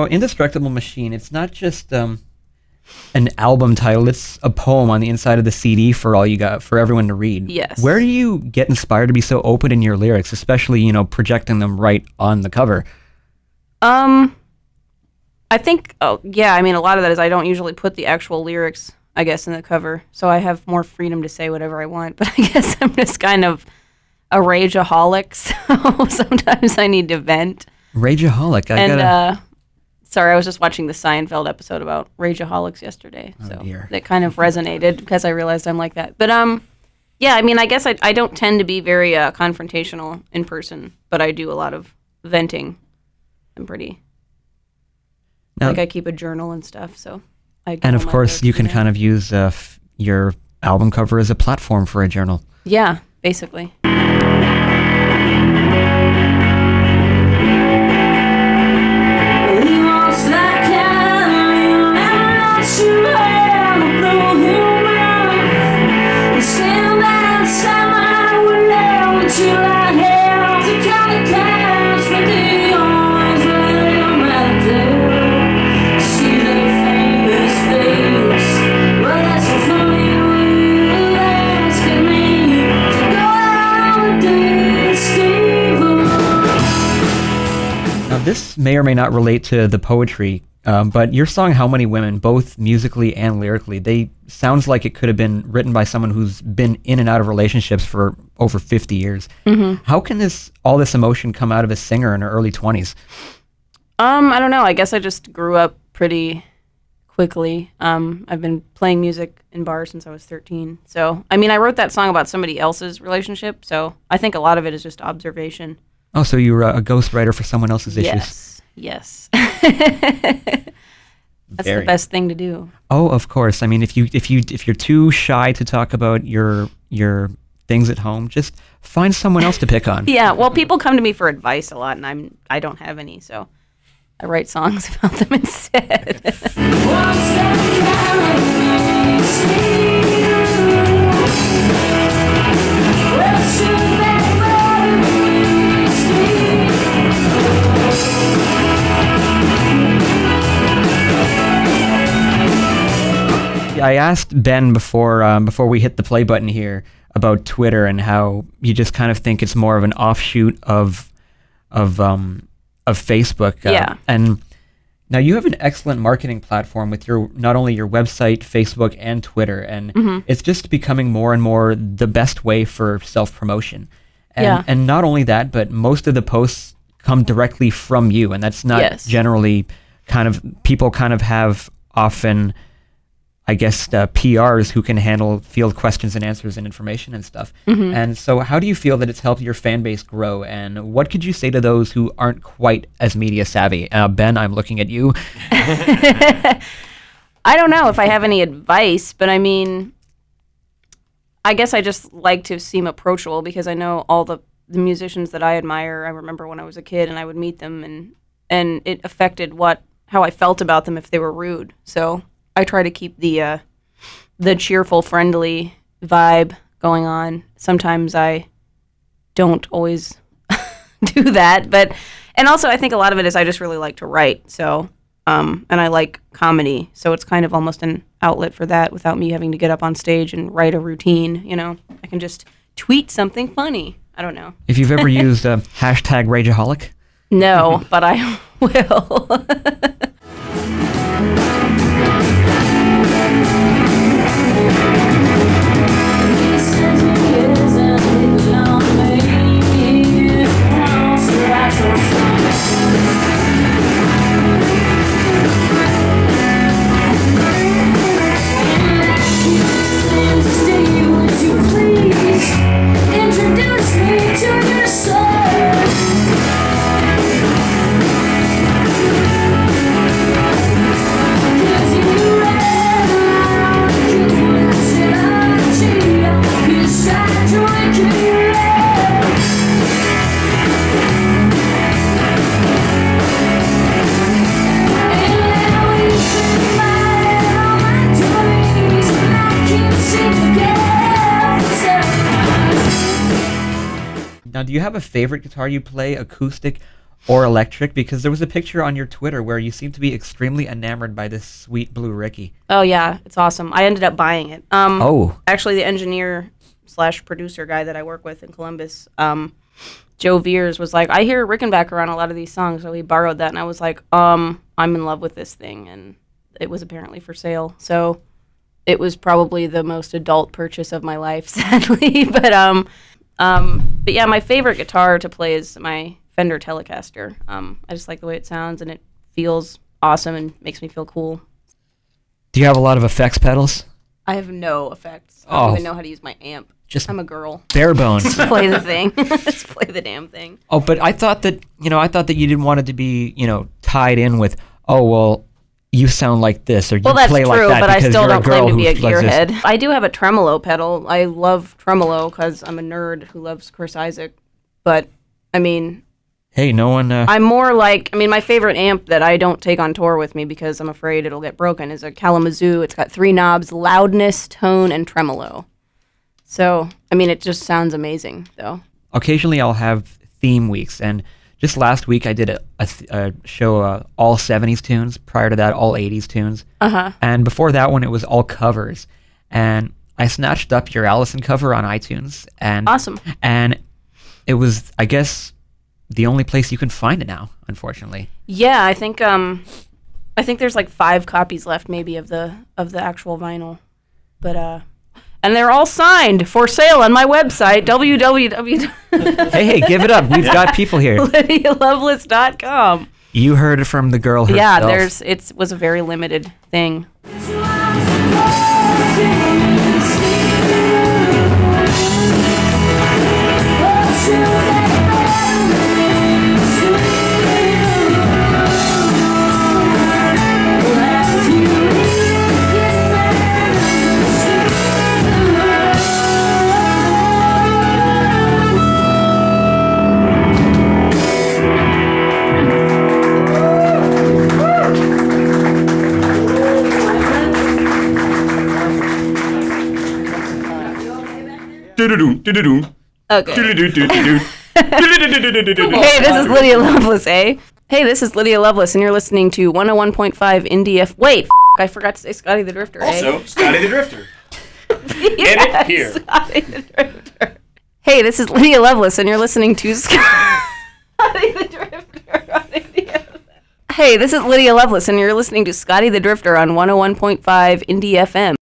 Indestructible Machine, it's not just an album title, it's a poem on the inside of the CD for everyone to read. Yes. Where do you get inspired to be so open in your lyrics, especially, projecting them right on the cover? I think, a lot of that is I don't usually put the actual lyrics, I guess, in the cover, so I have more freedom to say whatever I want, but I guess I'm just kind of a rageaholic, so sometimes I need to vent. Rageaholic, Sorry, I was just watching the Seinfeld episode about rageaholics yesterday, so that kind of resonated because I realized I'm like that. But I guess I don't tend to be very confrontational in person, but I do a lot of venting. I'm pretty I keep a journal and stuff, so and of course you can kind of use your album cover as a platform for a journal. Yeah, basically. This may or may not relate to the poetry, but your song How Many Women, both musically and lyrically, sounds like it could have been written by someone who's been in and out of relationships for over 50 years. Mm-hmm. How can all this emotion come out of a singer in her early 20s? I don't know. I guess I just grew up pretty quickly. I've been playing music in bars since I was 13. So, I wrote that song about somebody else's relationship, so I think a lot of it is just observation. Oh, so you were a ghostwriter for someone else's issues? Yes. That's the best thing to do. Oh, of course. If you're too shy to talk about your things at home, just find someone else to pick on. Yeah. Well, people come to me for advice a lot, and I don't have any, so I write songs about them instead. I asked Ben before we hit the play button here about Twitter and how you just kind of think it's more of an offshoot of Facebook. Yeah. And now you have an excellent marketing platform with not only your website, Facebook, and Twitter, and it's just becoming more and more the best way for self-promotion. And not only that, but most of the posts come directly from you, and that's not generally people have often, I guess, PRs who can field questions and answers and information and stuff. Mm-hmm. And so how do you feel that it's helped your fan base grow? And what could you say to those who aren't quite as media savvy? Ben, I'm looking at you. I don't know if I have any advice, but I guess I just like to seem approachable because I know all the musicians that I admire. I remember when I was a kid and I would meet them and it affected how I felt about them if they were rude. So I try to keep the cheerful, friendly vibe going on. Sometimes I don't always do that, and also I think a lot of it is I just really like to write. So, and I like comedy, so it's kind of almost an outlet for that without me having to get up on stage and write a routine. I can just tweet something funny. I don't know. If you've ever used hashtag Rageaholic? No, but I will. Now, do you have a favorite guitar you play, acoustic or electric? Because there was a picture on your Twitter where you seem to be extremely enamored by this sweet blue Ricky. Oh yeah, it's awesome. I ended up buying it. Actually, the engineer / producer guy that I work with in Columbus, Joe Veers, was like, I hear Rickenbacker on a lot of these songs, so he borrowed that, and I was like, I'm in love with this thing, and it was apparently for sale. So it was probably the most adult purchase of my life, sadly. But yeah, my favorite guitar to play is my Fender Telecaster. I just like the way it sounds, and it feels awesome and makes me feel cool. Do you have a lot of effects pedals? I have no effects. I don't even know how to use my amp. I'm a girl. Bare bones. Just play the thing. Just play the damn thing. Oh, but I thought that you didn't want it to be, tied in with, oh, well, you sound like this, or you that's play true, like that, but I still don't claim to be a gearhead. This. I do have a tremolo pedal. I love tremolo because I'm a nerd who loves Chris Isaak. But, I mean... Hey, no one... I'm more like... I mean, my favorite amp that I don't take on tour with me because I'm afraid it'll get broken is a Kalamazoo. It's got 3 knobs, loudness, tone, and tremolo. So, I mean, it just sounds amazing, though. Occasionally I'll have theme weeks, and just last week I did a show, all 70s tunes. Prior to that, all 80s tunes. And before that one, it was all covers. And I snatched up your Allison cover on iTunes. And awesome. And it was, I guess, the only place you can find it now, unfortunately. Yeah, I think there's like 5 copies left, maybe, of the actual vinyl. But and they're all signed for sale on my website, www. Hey, give it up. We've got people here. LydiaLoveless.com. You heard it from the girl herself. Yeah, it was a very limited thing. Okay. Hey, this is Lydia Loveless, eh? Hey, this is Lydia Loveless, and you're listening to 101.5 INDI-FM. Wait, I forgot to say Scotty the Drifter, Also, Scotty the Drifter. Yes, here. Scotty the Drifter. Hey, this is Lydia Loveless, and you're listening to Scotty the Drifter on INDI-FM. Hey, this is Lydia Loveless, and you're listening to Scotty the Drifter on 101.5 INDI-FM.